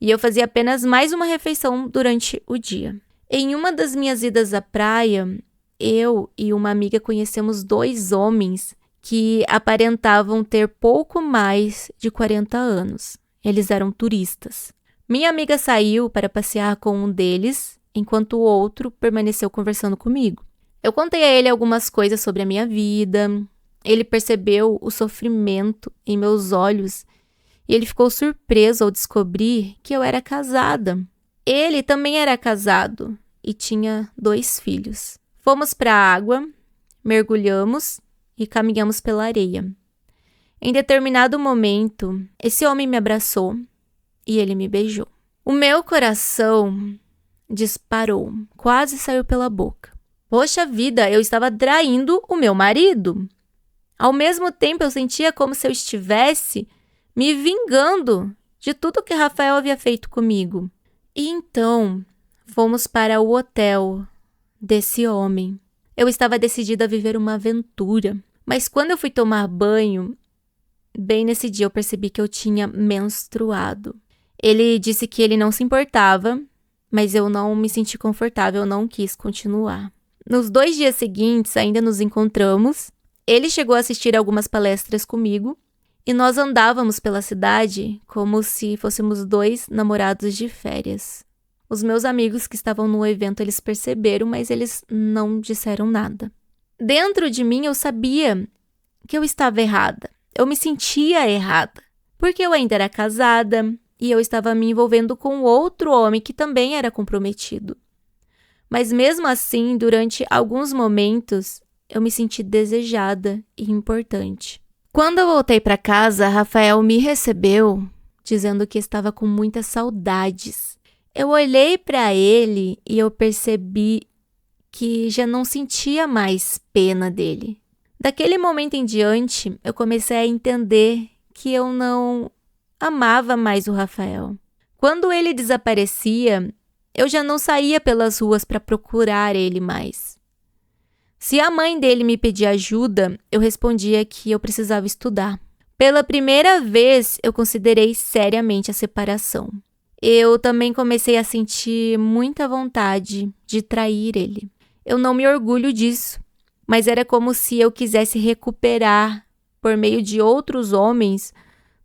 Speaker 1: e eu fazia apenas mais uma refeição durante o dia. Em uma das minhas idas à praia, eu e uma amiga conhecemos 2 homens que aparentavam ter pouco mais de 40 anos. Eles eram turistas. Minha amiga saiu para passear com um deles, enquanto o outro permaneceu conversando comigo. Eu contei a ele algumas coisas sobre a minha vida. Ele percebeu o sofrimento em meus olhos e ele ficou surpreso ao descobrir que eu era casada. Ele também era casado e tinha 2 filhos. Fomos para a água, mergulhamos e caminhamos pela areia. Em determinado momento, esse homem me abraçou e ele me beijou. O meu coração disparou, quase saiu pela boca. Poxa vida, eu estava traindo o meu marido. Ao mesmo tempo, eu sentia como se eu estivesse me vingando de tudo que Rafael havia feito comigo. E então, fomos para o hotel desse homem. Eu estava decidida a viver uma aventura. Mas quando eu fui tomar banho, bem nesse dia eu percebi que eu tinha menstruado. Ele disse que ele não se importava, mas eu não me senti confortável, eu não quis continuar. Nos 2 dias seguintes, ainda nos encontramos. Ele chegou a assistir algumas palestras comigo e nós andávamos pela cidade como se fôssemos 2 namorados de férias. Os meus amigos que estavam no evento, eles perceberam, mas eles não disseram nada. Dentro de mim, eu sabia que eu estava errada. Eu me sentia errada, porque eu ainda era casada, e eu estava me envolvendo com outro homem que também era comprometido. Mas mesmo assim, durante alguns momentos, eu me senti desejada e importante. Quando eu voltei para casa, Rafael me recebeu, dizendo que estava com muitas saudades. Eu olhei para ele e eu percebi que já não sentia mais pena dele. Daquele momento em diante, eu comecei a entender que eu não amava mais o Rafael. Quando ele desaparecia, eu já não saía pelas ruas para procurar ele mais. Se a mãe dele me pedia ajuda, eu respondia que eu precisava estudar. Pela primeira vez, eu considerei seriamente a separação. Eu também comecei a sentir muita vontade de trair ele. Eu não me orgulho disso, mas era como se eu quisesse recuperar, por meio de outros homens,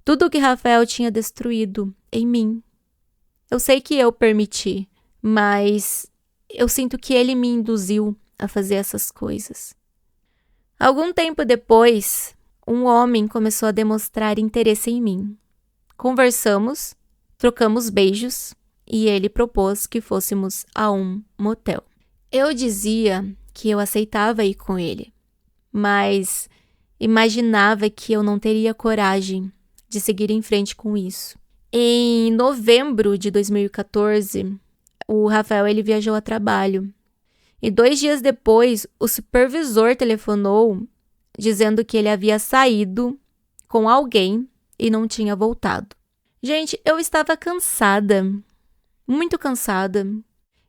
Speaker 1: tudo o que Rafael tinha destruído em mim. Eu sei que eu permiti, mas eu sinto que ele me induziu a fazer essas coisas. Algum tempo depois, um homem começou a demonstrar interesse em mim. Conversamos, trocamos beijos e ele propôs que fôssemos a um motel. Eu dizia que eu aceitava ir com ele, mas imaginava que eu não teria coragem de seguir em frente com isso. Em novembro de 2014, o Rafael ele viajou a trabalho. E 2 dias depois, o supervisor telefonou dizendo que ele havia saído com alguém e não tinha voltado. Gente, eu estava cansada, muito cansada.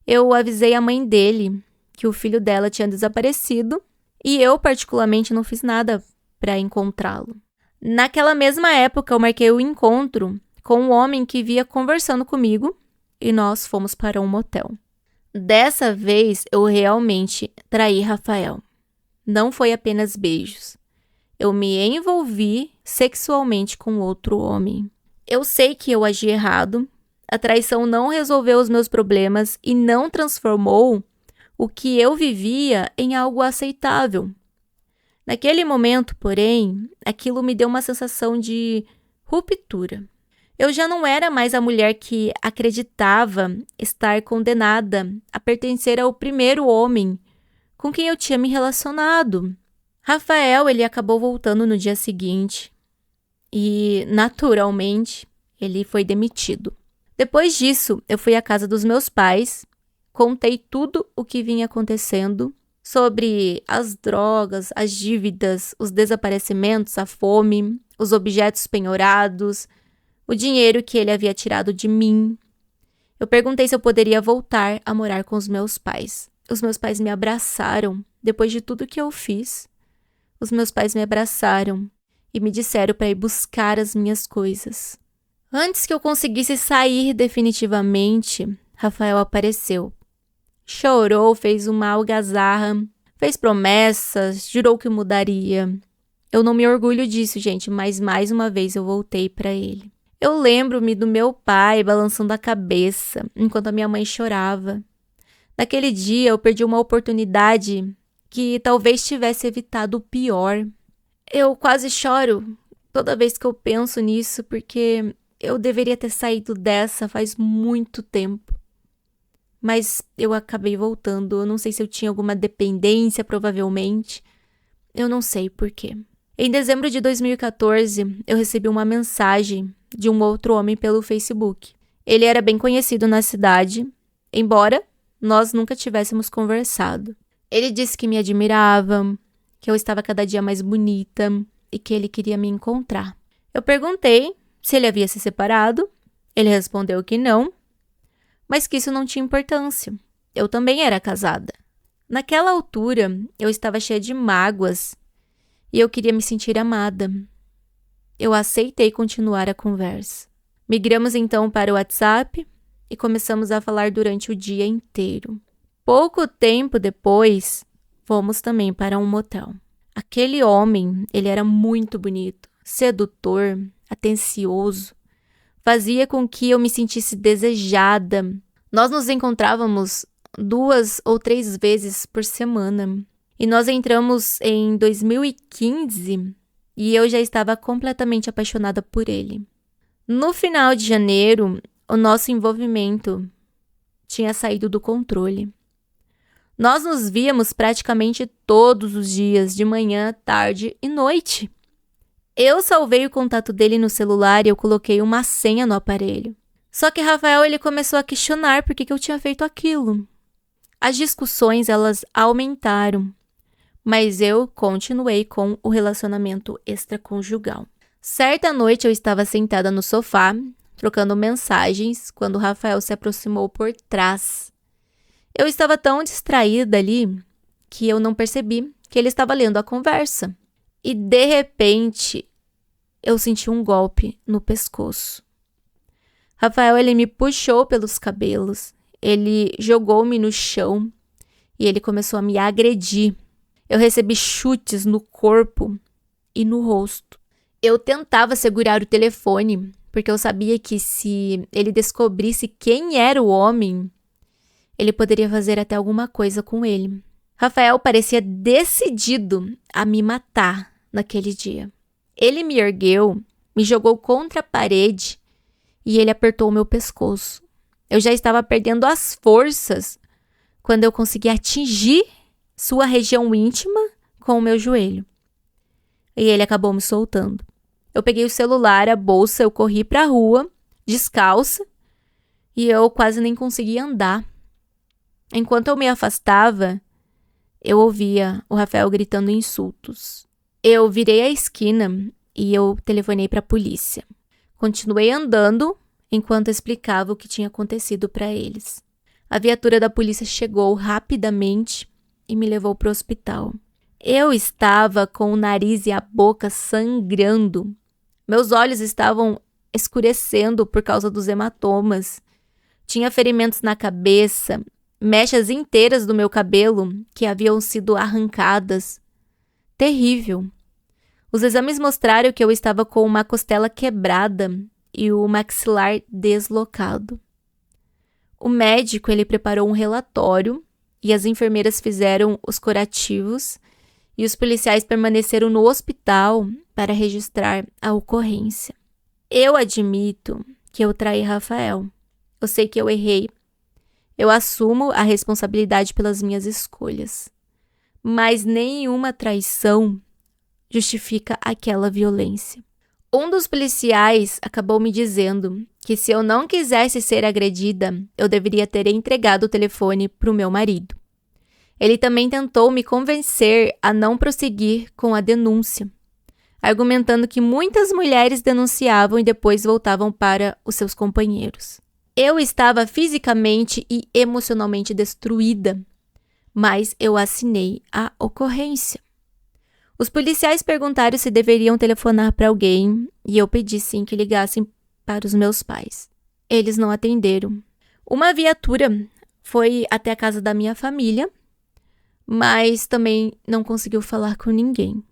Speaker 1: Eu avisei a mãe dele que o filho dela tinha desaparecido e eu, particularmente, não fiz nada para encontrá-lo. Naquela mesma época, eu marquei o encontro com um homem que via conversando comigo e nós fomos para um motel. Dessa vez, eu realmente traí Rafael. Não foi apenas beijos. Eu me envolvi sexualmente com outro homem. Eu sei que eu agi errado. A traição não resolveu os meus problemas e não transformou o que eu vivia em algo aceitável. Naquele momento, porém, aquilo me deu uma sensação de ruptura. Eu já não era mais a mulher que acreditava estar condenada a pertencer ao primeiro homem com quem eu tinha me relacionado. Rafael, ele acabou voltando no dia seguinte e, naturalmente, ele foi demitido. Depois disso, eu fui à casa dos meus pais, contei tudo o que vinha acontecendo sobre as drogas, as dívidas, os desaparecimentos, a fome, os objetos penhorados, o dinheiro que ele havia tirado de mim. Eu perguntei se eu poderia voltar a morar com os meus pais. Os meus pais me abraçaram depois de tudo que eu fiz. Os meus pais me abraçaram e me disseram para ir buscar as minhas coisas. Antes que eu conseguisse sair definitivamente, Rafael apareceu. Chorou, fez uma algazarra, fez promessas, jurou que mudaria. Eu não me orgulho disso, gente, mas mais uma vez eu voltei para ele. Eu lembro-me do meu pai balançando a cabeça enquanto a minha mãe chorava. Naquele dia eu perdi uma oportunidade que talvez tivesse evitado o pior. Eu quase choro toda vez que eu penso nisso porque eu deveria ter saído dessa faz muito tempo. Mas eu acabei voltando. Eu não sei se eu tinha alguma dependência, provavelmente. Eu não sei por quê. Em dezembro de 2014, eu recebi uma mensagem de um outro homem pelo Facebook. Ele era bem conhecido na cidade, embora nós nunca tivéssemos conversado. Ele disse que me admirava, que eu estava cada dia mais bonita e que ele queria me encontrar. Eu perguntei se ele havia se separado. Ele respondeu que não, mas que isso não tinha importância. Eu também era casada. Naquela altura, eu estava cheia de mágoas e eu queria me sentir amada. Eu aceitei continuar a conversa. Migramos então para o WhatsApp e começamos a falar durante o dia inteiro. Pouco tempo depois, fomos também para um motel. Aquele homem, ele era muito bonito, sedutor, atencioso. Fazia com que eu me sentisse desejada. Nós nos encontrávamos 2 ou 3 vezes por semana. E nós entramos em 2015 e eu já estava completamente apaixonada por ele. No final de janeiro, o nosso envolvimento tinha saído do controle. Nós nos víamos praticamente todos os dias, de manhã, tarde e noite. Eu salvei o contato dele no celular e eu coloquei uma senha no aparelho. Só que Rafael ele começou a questionar por que eu tinha feito aquilo. As discussões elas aumentaram, mas eu continuei com o relacionamento extraconjugal. Certa noite eu estava sentada no sofá, trocando mensagens, quando Rafael se aproximou por trás. Eu estava tão distraída ali que eu não percebi que ele estava lendo a conversa. E de repente, eu senti um golpe no pescoço. Rafael ele me puxou pelos cabelos, ele jogou-me no chão e ele começou a me agredir. Eu recebi chutes no corpo e no rosto. Eu tentava segurar o telefone, porque eu sabia que se ele descobrisse quem era o homem, ele poderia fazer até alguma coisa com ele. Rafael parecia decidido a me matar naquele dia. Ele me ergueu, me jogou contra a parede e ele apertou o meu pescoço. Eu já estava perdendo as forças quando eu consegui atingir sua região íntima com o meu joelho. E ele acabou me soltando. Eu peguei o celular, a bolsa, eu corri para a rua, descalça, e eu quase nem conseguia andar. Enquanto eu me afastava, eu ouvia o Rafael gritando insultos. Eu virei a esquina e eu telefonei para a polícia. Continuei andando enquanto explicava o que tinha acontecido para eles. A viatura da polícia chegou rapidamente e me levou para o hospital. Eu estava com o nariz e a boca sangrando. Meus olhos estavam escurecendo por causa dos hematomas. Tinha ferimentos na cabeça, mechas inteiras do meu cabelo que haviam sido arrancadas. Terrível. Os exames mostraram que eu estava com uma costela quebrada e o maxilar deslocado. O médico ele preparou um relatório e as enfermeiras fizeram os curativos e os policiais permaneceram no hospital para registrar a ocorrência. Eu admito que eu traí Rafael. Eu sei que eu errei. Eu assumo a responsabilidade pelas minhas escolhas. Mas nenhuma traição justifica aquela violência. Um dos policiais acabou me dizendo que se eu não quisesse ser agredida, eu deveria ter entregado o telefone para o meu marido. Ele também tentou me convencer a não prosseguir com a denúncia, argumentando que muitas mulheres denunciavam e depois voltavam para os seus companheiros. Eu estava fisicamente e emocionalmente destruída, mas eu assinei a ocorrência. Os policiais perguntaram se deveriam telefonar para alguém e eu pedi sim que ligassem para os meus pais. Eles não atenderam. Uma viatura foi até a casa da minha família, mas também não conseguiu falar com ninguém.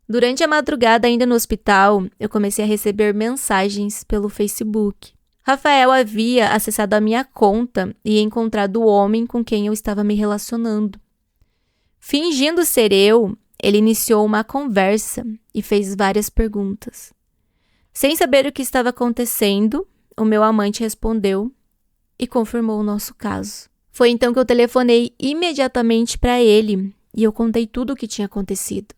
Speaker 1: Durante a madrugada, ainda no hospital, eu comecei a receber mensagens pelo Facebook. Rafael havia acessado a minha conta e encontrado o homem com quem eu estava me relacionando. Fingindo ser eu, ele iniciou uma conversa e fez várias perguntas. Sem saber o que estava acontecendo, o meu amante respondeu e confirmou o nosso caso. Foi então que eu telefonei imediatamente para ele e eu contei tudo o que tinha acontecido.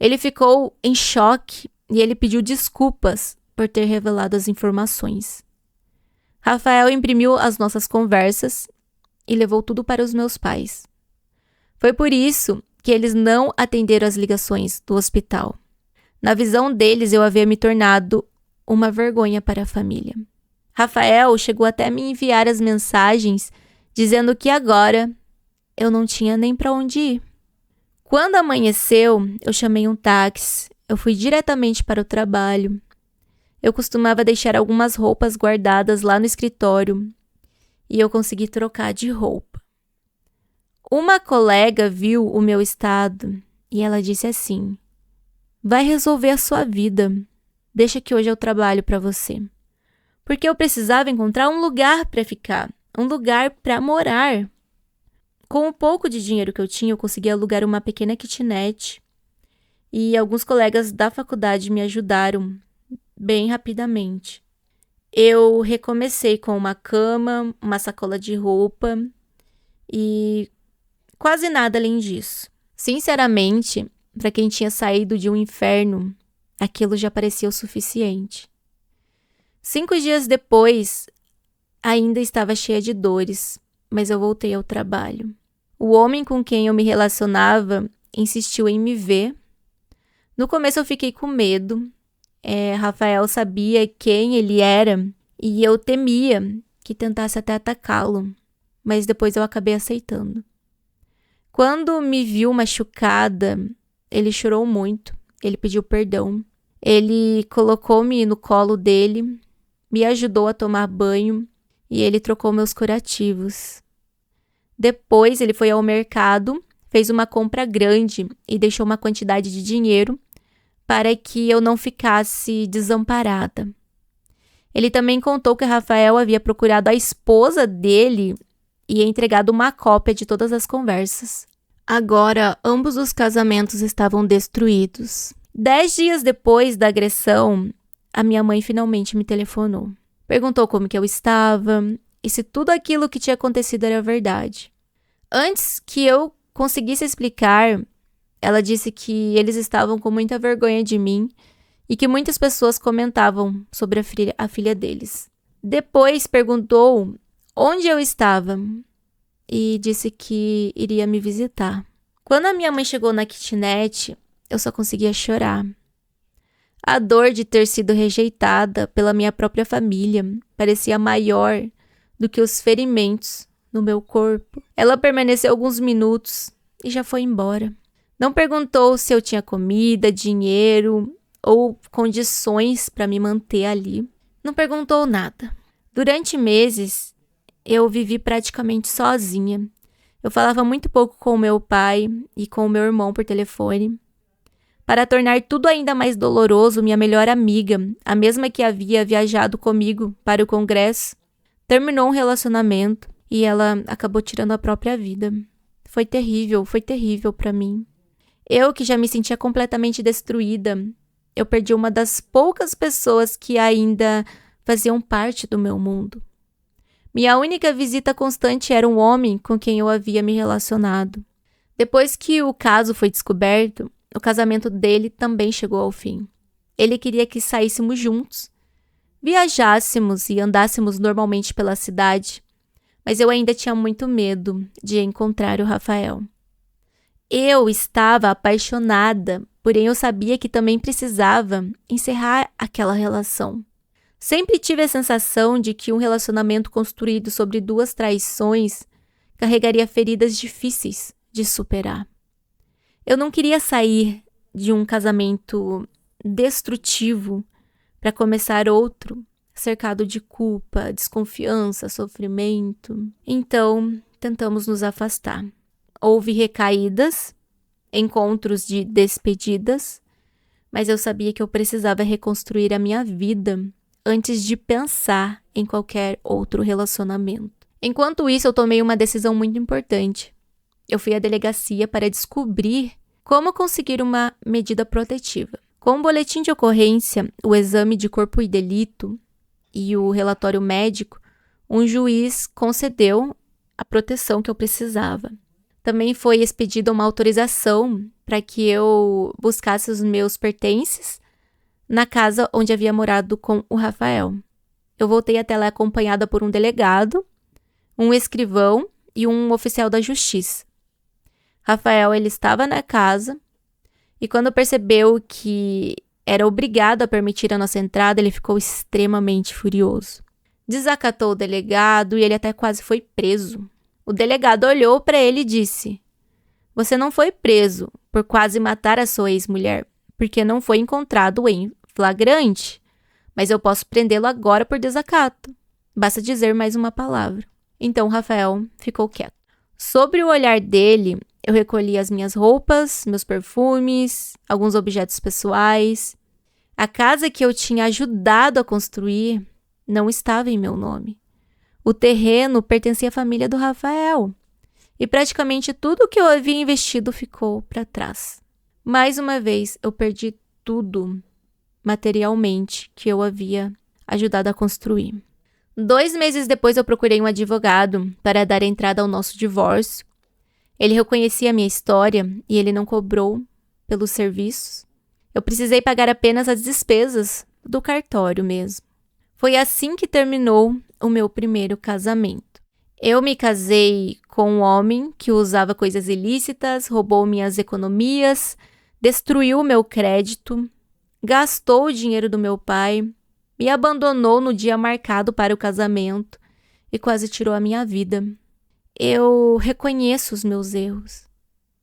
Speaker 1: Ele ficou em choque e ele pediu desculpas por ter revelado as informações. Rafael imprimiu as nossas conversas e levou tudo para os meus pais. Foi por isso que eles não atenderam as ligações do hospital. Na visão deles, eu havia me tornado uma vergonha para a família. Rafael chegou até a me enviar as mensagens dizendo que agora eu não tinha nem para onde ir. Quando amanheceu, eu chamei um táxi, eu fui diretamente para o trabalho. Eu costumava deixar algumas roupas guardadas lá no escritório e eu consegui trocar de roupa. Uma colega viu o meu estado e ela disse assim: vai resolver a sua vida, deixa que hoje eu trabalho para você. Porque eu precisava encontrar um lugar para ficar, um lugar para morar. Com o pouco de dinheiro que eu tinha, eu consegui alugar uma pequena kitnet e alguns colegas da faculdade me ajudaram bem rapidamente. Eu recomecei com uma cama, uma sacola de roupa e quase nada além disso. Sinceramente, para quem tinha saído de um inferno, aquilo já parecia o suficiente. 5 dias depois, ainda estava cheia de dores, mas eu voltei ao trabalho. O homem com quem eu me relacionava insistiu em me ver. No começo eu fiquei com medo. Rafael sabia quem ele era e eu temia que tentasse até atacá-lo, mas depois eu acabei aceitando. Quando me viu machucada, ele chorou muito. Ele pediu perdão. Ele colocou-me no colo dele, me ajudou a tomar banho e ele trocou meus curativos. Depois ele foi ao mercado, fez uma compra grande e deixou uma quantidade de dinheiro para que eu não ficasse desamparada. Ele também contou que Rafael havia procurado a esposa dele e entregado uma cópia de todas as conversas. Agora, ambos os casamentos estavam destruídos. 10 dias depois da agressão, a minha mãe finalmente me telefonou. Perguntou como que eu estava e se tudo aquilo que tinha acontecido era verdade. Antes que eu conseguisse explicar, ela disse que eles estavam com muita vergonha de mim e que muitas pessoas comentavam sobre a filha deles. Depois perguntou onde eu estava e disse que iria me visitar. Quando a minha mãe chegou na kitnet, eu só conseguia chorar. A dor de ter sido rejeitada pela minha própria família parecia maior do que os ferimentos no meu corpo. Ela permaneceu alguns minutos e já foi embora. Não perguntou se eu tinha comida, dinheiro ou condições para me manter ali. Não perguntou nada. Durante meses, eu vivi praticamente sozinha. Eu falava muito pouco com o meu pai e com o meu irmão por telefone. Para tornar tudo ainda mais doloroso, minha melhor amiga, a mesma que havia viajado comigo para o congresso, terminou um relacionamento e ela acabou tirando a própria vida. Foi terrível para mim. Eu, que já me sentia completamente destruída, eu perdi uma das poucas pessoas que ainda faziam parte do meu mundo. Minha única visita constante era um homem com quem eu havia me relacionado. Depois que o caso foi descoberto, o casamento dele também chegou ao fim. Ele queria que saíssemos juntos, viajássemos e andássemos normalmente pela cidade, mas eu ainda tinha muito medo de encontrar o Rafael. Eu estava apaixonada, porém eu sabia que também precisava encerrar aquela relação. Sempre tive a sensação de que um relacionamento construído sobre 2 traições carregaria feridas difíceis de superar. Eu não queria sair de um casamento destrutivo para começar outro, cercado de culpa, desconfiança, sofrimento. Então, tentamos nos afastar. Houve recaídas, encontros de despedidas, mas eu sabia que eu precisava reconstruir a minha vida antes de pensar em qualquer outro relacionamento. Enquanto isso, eu tomei uma decisão muito importante. Eu fui à delegacia para descobrir como conseguir uma medida protetiva. Com o boletim de ocorrência, o exame de corpo e delito e o relatório médico, um juiz concedeu a proteção que eu precisava. Também foi expedida uma autorização para que eu buscasse os meus pertences na casa onde havia morado com o Rafael. Eu voltei até lá acompanhada por um delegado, um escrivão e um oficial da justiça. Rafael, ele estava na casa e quando percebeu que era obrigado a permitir a nossa entrada, ele ficou extremamente furioso. Desacatou o delegado e ele até quase foi preso. O delegado olhou para ele e disse: "Você não foi preso por quase matar a sua ex-mulher, porque não foi encontrado em flagrante, mas eu posso prendê-lo agora por desacato. Basta dizer mais uma palavra." Então Rafael ficou quieto. Sob o olhar dele, eu recolhi as minhas roupas, meus perfumes, alguns objetos pessoais. A casa que eu tinha ajudado a construir não estava em meu nome. O terreno pertencia à família do Rafael. E praticamente tudo que eu havia investido ficou para trás. Mais uma vez, eu perdi tudo materialmente que eu havia ajudado a construir. 2 meses depois eu procurei um advogado para dar entrada ao nosso divórcio. Ele reconhecia a minha história e ele não cobrou pelos serviços. Eu precisei pagar apenas as despesas do cartório mesmo. Foi assim que terminou o meu primeiro casamento. Eu me casei com um homem que usava coisas ilícitas, roubou minhas economias, destruiu o meu crédito, gastou o dinheiro do meu pai, me abandonou no dia marcado para o casamento e quase tirou a minha vida. Eu reconheço os meus erros.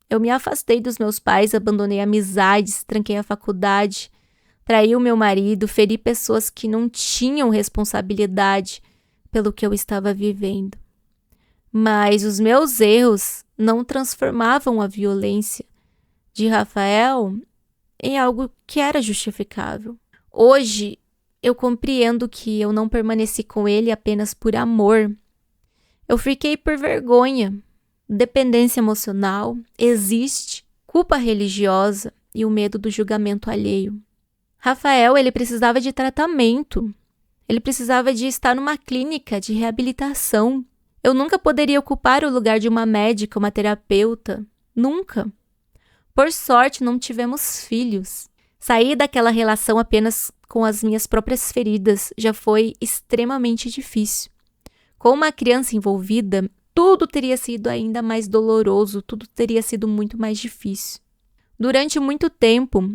Speaker 1: Eu me afastei dos meus pais, abandonei amizades, tranquei a faculdade, traí o meu marido, feri pessoas que não tinham responsabilidade pelo que eu estava vivendo. Mas os meus erros não transformavam a violência de Rafael em algo que era justificável. Hoje, eu compreendo que eu não permaneci com ele apenas por amor. Eu fiquei por vergonha. Dependência emocional existe, culpa religiosa e o medo do julgamento alheio. Rafael, ele precisava de tratamento. Ele precisava de estar numa clínica de reabilitação. Eu nunca poderia ocupar o lugar de uma médica, uma terapeuta. Nunca. Por sorte, não tivemos filhos. Sair daquela relação apenas com as minhas próprias feridas já foi extremamente difícil. Com uma criança envolvida, tudo teria sido ainda mais doloroso, tudo teria sido muito mais difícil. Durante muito tempo,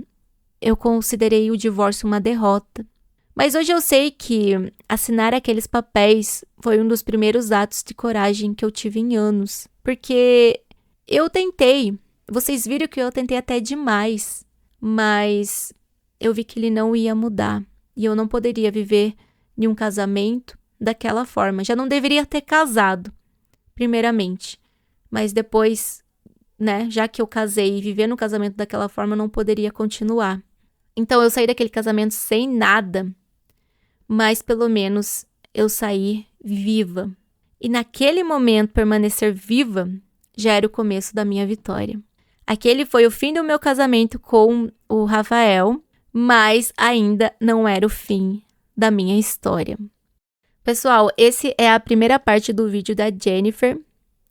Speaker 1: eu considerei o divórcio uma derrota. Mas hoje eu sei que assinar aqueles papéis foi um dos primeiros atos de coragem que eu tive em anos. Porque eu tentei, vocês viram que eu tentei até demais, mas eu vi que ele não ia mudar. E eu não poderia viver em um casamento daquela forma. Já não deveria ter casado, primeiramente. Mas depois, já que eu casei e viver no casamento daquela forma, eu não poderia continuar. Então eu saí daquele casamento sem nada, mas pelo menos eu saí viva. E naquele momento, permanecer viva já era o começo da minha vitória. Aquele foi o fim do meu casamento com o Rafael, mas ainda não era o fim da minha história. Pessoal, esse é a primeira parte do vídeo da Jennifer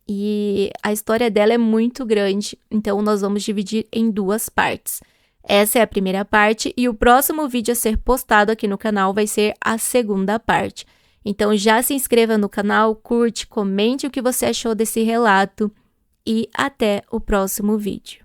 Speaker 1: e a história dela é muito grande, então nós vamos dividir em 2 partes. Essa é a primeira parte e o próximo vídeo a ser postado aqui no canal vai ser a segunda parte. Então já se inscreva no canal, curte, comente o que você achou desse relato e até o próximo vídeo.